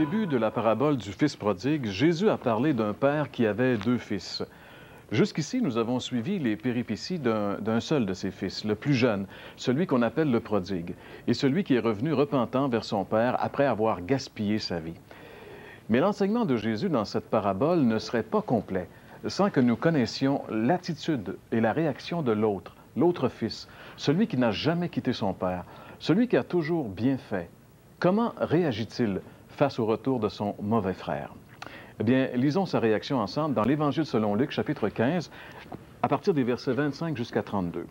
début de la parabole du Fils prodigue, Jésus a parlé d'un père qui avait deux fils. Jusqu'ici, nous avons suivi les péripéties d'un seul de ses fils, le plus jeune, celui qu'on appelle le prodigue, et celui qui est revenu repentant vers son père après avoir gaspillé sa vie. Mais l'enseignement de Jésus dans cette parabole ne serait pas complet sans que nous connaissions l'attitude et la réaction de l'autre fils, celui qui n'a jamais quitté son père, celui qui a toujours bien fait. Comment réagit-il face au retour de son mauvais frère? Eh bien, lisons sa réaction ensemble dans l'Évangile selon Luc, chapitre 15, à partir des versets 25 jusqu'à 32.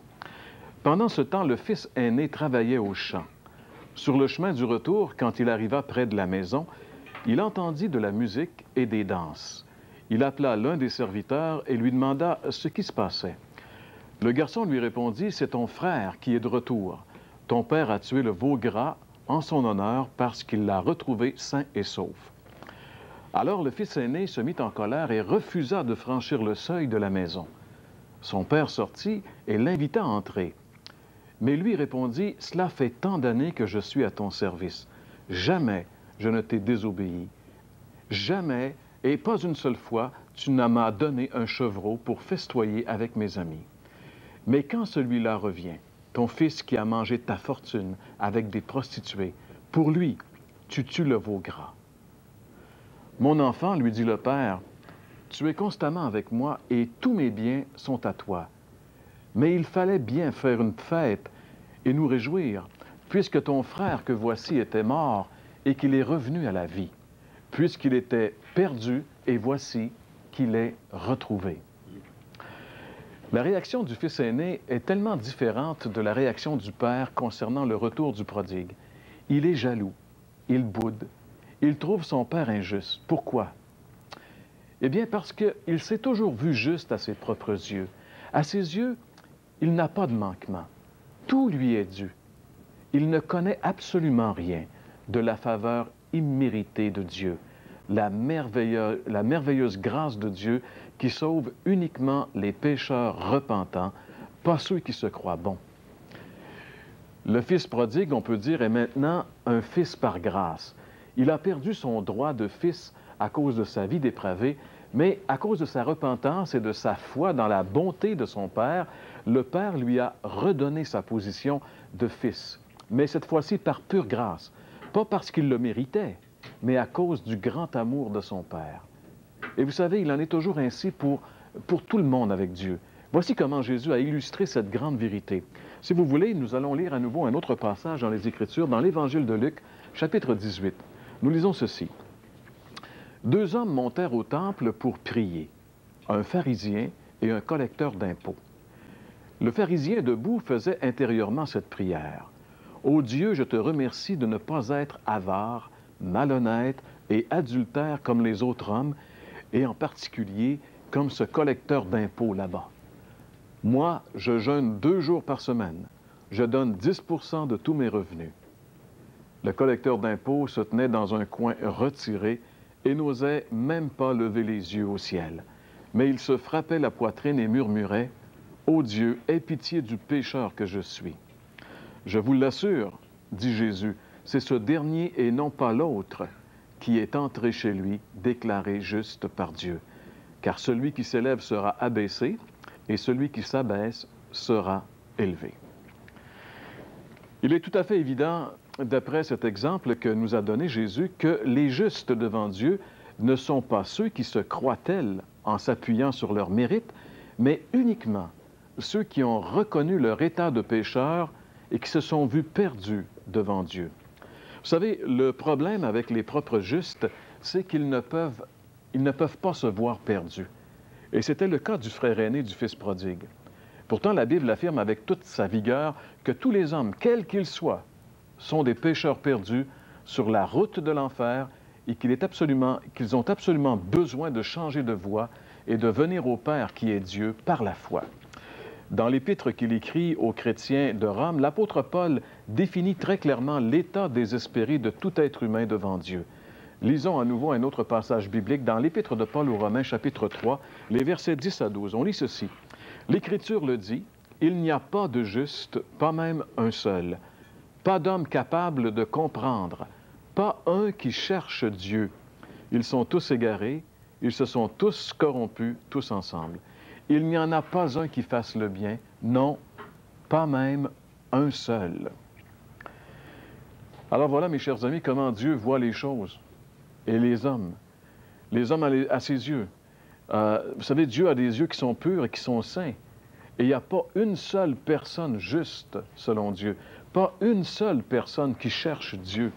Pendant ce temps, le fils aîné travaillait au champ. Sur le chemin du retour, quand il arriva près de la maison, il entendit de la musique et des danses. Il appela l'un des serviteurs et lui demanda ce qui se passait. Le garçon lui répondit, « C'est ton frère qui est de retour. Ton père a tué le veau gras en son honneur parce qu'il l'a retrouvé sain et sauf. » Alors le fils aîné se mit en colère et refusa de franchir le seuil de la maison. Son père sortit et l'invita à entrer. Mais lui répondit, « Cela fait tant d'années que je suis à ton service. Jamais je ne t'ai désobéi. Jamais, et pas une seule fois, tu ne m'as donné un chevreau pour festoyer avec mes amis. Mais quand celui-là revient, ton fils qui a mangé ta fortune avec des prostituées, pour lui, tu tues le veau gras. » « Mon enfant, lui dit le père, tu es constamment avec moi et tous mes biens sont à toi. Mais il fallait bien faire une fête et nous réjouir, puisque ton frère que voici était mort et qu'il est revenu à la vie, puisqu'il était perdu et voici qu'il est retrouvé. » La réaction du fils aîné est tellement différente de la réaction du père concernant le retour du prodigue. Il est jaloux, il boude, il trouve son père injuste. Pourquoi? Eh bien, parce qu'il s'est toujours vu juste à ses propres yeux. À ses yeux, il n'a pas de manquement. Tout lui est dû. Il ne connaît absolument rien de la faveur imméritée de Dieu, la merveilleuse grâce de Dieu qui sauve uniquement les pécheurs repentants, pas ceux qui se croient bons. Le fils prodigue, on peut dire, est maintenant un fils par grâce. Il a perdu son droit de fils à cause de sa vie dépravée, mais à cause de sa repentance et de sa foi dans la bonté de son père, le père lui a redonné sa position de fils, mais cette fois-ci par pure grâce, pas parce qu'il le méritait, mais à cause du grand amour de son père. Et vous savez, il en est toujours ainsi pour tout le monde avec Dieu. Voici comment Jésus a illustré cette grande vérité. Si vous voulez, nous allons lire à nouveau un autre passage dans les Écritures, dans l'Évangile de Luc, chapitre 18. Nous lisons ceci. « Deux hommes montèrent au temple pour prier, un pharisien et un collecteur d'impôts. Le pharisien debout faisait intérieurement cette prière. « Ô Dieu, je te remercie de ne pas être avare, malhonnête et adultère comme les autres hommes, et en particulier comme ce collecteur d'impôts là-bas. Moi, je jeûne 2 jours par semaine. Je donne 10% de tous mes revenus. » Le collecteur d'impôts se tenait dans un coin retiré et n'osait même pas lever les yeux au ciel. Mais il se frappait la poitrine et murmurait, « Ô Dieu, aie pitié du pécheur que je suis. » « Je vous l'assure, dit Jésus, c'est ce dernier et non pas l'autre qui est entré chez lui, déclaré juste par Dieu. Car celui qui s'élève sera abaissé et celui qui s'abaisse sera élevé. » Il est tout à fait évident, d'après cet exemple que nous a donné Jésus, que les justes devant Dieu ne sont pas ceux qui se croient tels en s'appuyant sur leur mérite, mais uniquement ceux qui ont reconnu leur état de pécheur et qui se sont vus perdus devant Dieu. Vous savez, le problème avec les propres justes, c'est qu'ils ne peuvent pas se voir perdus. Et c'était le cas du frère aîné du fils prodigue. Pourtant, la Bible affirme avec toute sa vigueur que tous les hommes, quels qu'ils soient, sont des pécheurs perdus sur la route de l'enfer et qu'ils ont absolument besoin de changer de voie et de venir au Père qui est Dieu par la foi. Dans l'épître qu'il écrit aux chrétiens de Rome, l'apôtre Paul définit très clairement l'état désespéré de tout être humain devant Dieu. Lisons à nouveau un autre passage biblique dans l'épître de Paul aux Romains, chapitre 3, les versets 10 à 12. On lit ceci. « L'Écriture le dit, il n'y a pas de juste, pas même un seul, pas d'homme capable de comprendre. Pas un qui cherche Dieu. Ils sont tous égarés, ils se sont tous corrompus, tous ensemble. Il n'y en a pas un qui fasse le bien, non, pas même un seul. » Alors voilà, mes chers amis, comment Dieu voit les choses et les hommes à ses yeux. Vous savez, Dieu a des yeux qui sont purs et qui sont saints. Et il n'y a pas une seule personne juste, selon Dieu. Pas une seule personne qui cherche Dieu.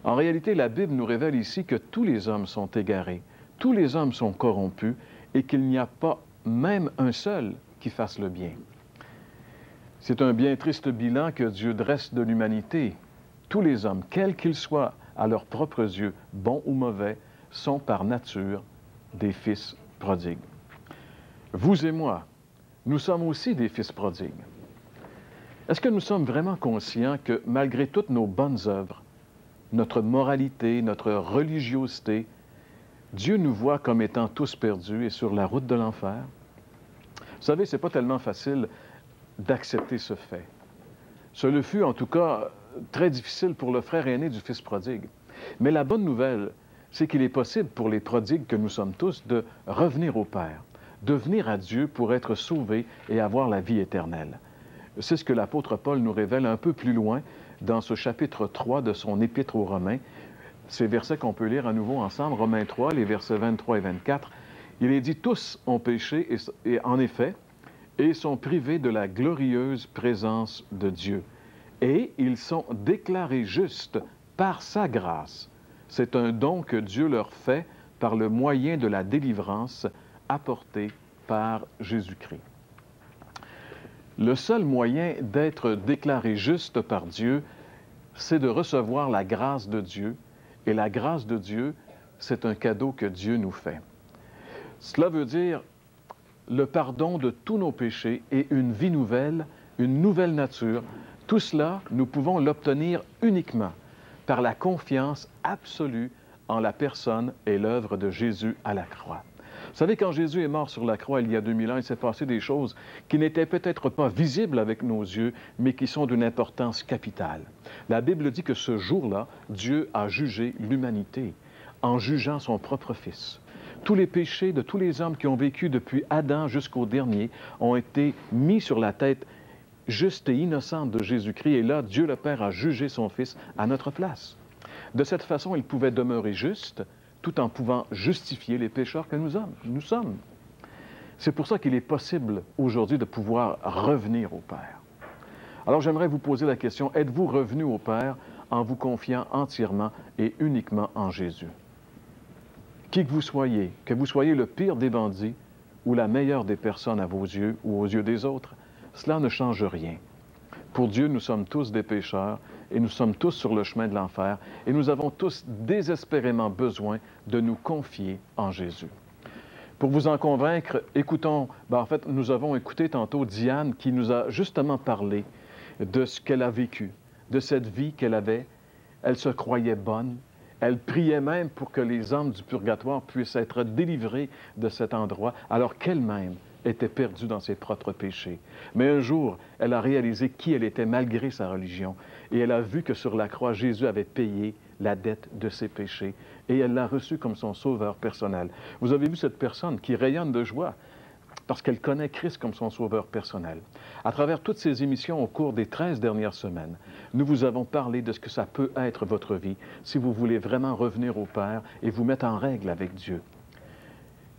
En réalité, la Bible nous révèle ici que tous les hommes sont égarés, tous les hommes sont corrompus et qu'il n'y a pas même un seul qui fasse le bien. C'est un bien triste bilan que Dieu dresse de l'humanité. Tous les hommes, quels qu'ils soient à leurs propres yeux, bons ou mauvais, sont par nature des fils prodigues. Vous et moi, nous sommes aussi des fils prodigues. Est-ce que nous sommes vraiment conscients que malgré toutes nos bonnes œuvres, notre moralité, notre religiosité, Dieu nous voit comme étant tous perdus et sur la route de l'enfer? Vous savez, ce n'est pas tellement facile d'accepter ce fait. Ce le fut, en tout cas, très difficile pour le frère aîné du fils prodigue. Mais la bonne nouvelle, c'est qu'il est possible pour les prodigues que nous sommes tous de revenir au Père, de venir à Dieu pour être sauvés et avoir la vie éternelle. C'est ce que l'apôtre Paul nous révèle un peu plus loin dans ce chapitre 3 de son Épître aux Romains. Ces versets qu'on peut lire à nouveau ensemble, Romains 3, les versets 23 et 24. Il est dit « Tous ont péché, et en effet, et sont privés de la glorieuse présence de Dieu. Et ils sont déclarés justes par sa grâce. C'est un don que Dieu leur fait par le moyen de la délivrance apportée par Jésus-Christ. » Le seul moyen d'être déclaré juste par Dieu, c'est de recevoir la grâce de Dieu. Et la grâce de Dieu, c'est un cadeau que Dieu nous fait. Cela veut dire le pardon de tous nos péchés et une vie nouvelle, une nouvelle nature. Tout cela, nous pouvons l'obtenir uniquement par la confiance absolue en la personne et l'œuvre de Jésus à la croix. Vous savez, quand Jésus est mort sur la croix il y a 2000 ans, il s'est passé des choses qui n'étaient peut-être pas visibles avec nos yeux, mais qui sont d'une importance capitale. La Bible dit que ce jour-là, Dieu a jugé l'humanité en jugeant son propre Fils. Tous les péchés de tous les hommes qui ont vécu depuis Adam jusqu'au dernier ont été mis sur la tête juste et innocente de Jésus-Christ. Et là, Dieu le Père a jugé son Fils à notre place. De cette façon, il pouvait demeurer juste, tout en pouvant justifier les pécheurs que nous sommes. C'est pour ça qu'il est possible aujourd'hui de pouvoir revenir au Père. Alors j'aimerais vous poser la question, êtes-vous revenu au Père en vous confiant entièrement et uniquement en Jésus? Qui que vous soyez le pire des bandits ou la meilleure des personnes à vos yeux ou aux yeux des autres, cela ne change rien. Pour Dieu, nous sommes tous des pécheurs et nous sommes tous sur le chemin de l'enfer et nous avons tous désespérément besoin de nous confier en Jésus. Pour vous en convaincre, écoutons, nous avons écouté tantôt Diane qui nous a justement parlé de ce qu'elle a vécu, de cette vie qu'elle avait. Elle se croyait bonne. Elle priait même pour que les âmes du purgatoire puissent être délivrées de cet endroit, alors qu'elle-même était perdue dans ses propres péchés. Mais un jour, elle a réalisé qui elle était malgré sa religion, et elle a vu que sur la croix, Jésus avait payé la dette de ses péchés, et elle l'a reçu comme son sauveur personnel. Vous avez vu cette personne qui rayonne de joie parce qu'elle connaît Christ comme son sauveur personnel. À travers toutes ces émissions au cours des 13 dernières semaines, nous vous avons parlé de ce que ça peut être votre vie si vous voulez vraiment revenir au Père et vous mettre en règle avec Dieu.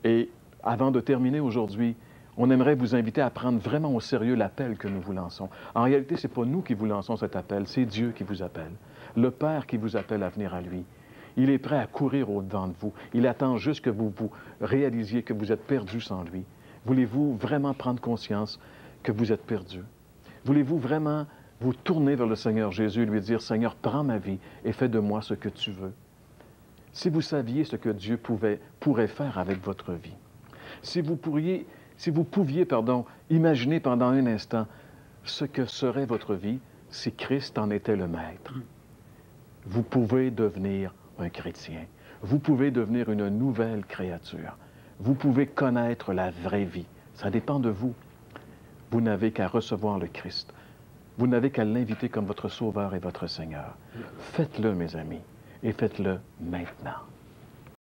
Et avant de terminer aujourd'hui, on aimerait vous inviter à prendre vraiment au sérieux l'appel que nous vous lançons. En réalité, ce n'est pas nous qui vous lançons cet appel, c'est Dieu qui vous appelle. Le Père qui vous appelle à venir à lui. Il est prêt à courir au-devant de vous. Il attend juste que vous réalisiez que vous êtes perdu sans lui. Voulez-vous vraiment prendre conscience que vous êtes perdu? Voulez-vous vraiment vous tourner vers le Seigneur Jésus et lui dire, « Seigneur, prends ma vie et fais de moi ce que tu veux. » Si vous saviez ce que Dieu pourrait faire avec votre vie, si vous pouviez, imaginer pendant un instant ce que serait votre vie si Christ en était le maître, vous pouvez devenir un chrétien. Vous pouvez devenir une nouvelle créature. Vous pouvez connaître la vraie vie. Ça dépend de vous. Vous n'avez qu'à recevoir le Christ. Vous n'avez qu'à l'inviter comme votre Sauveur et votre Seigneur. Faites-le, mes amis. et faites-le maintenant.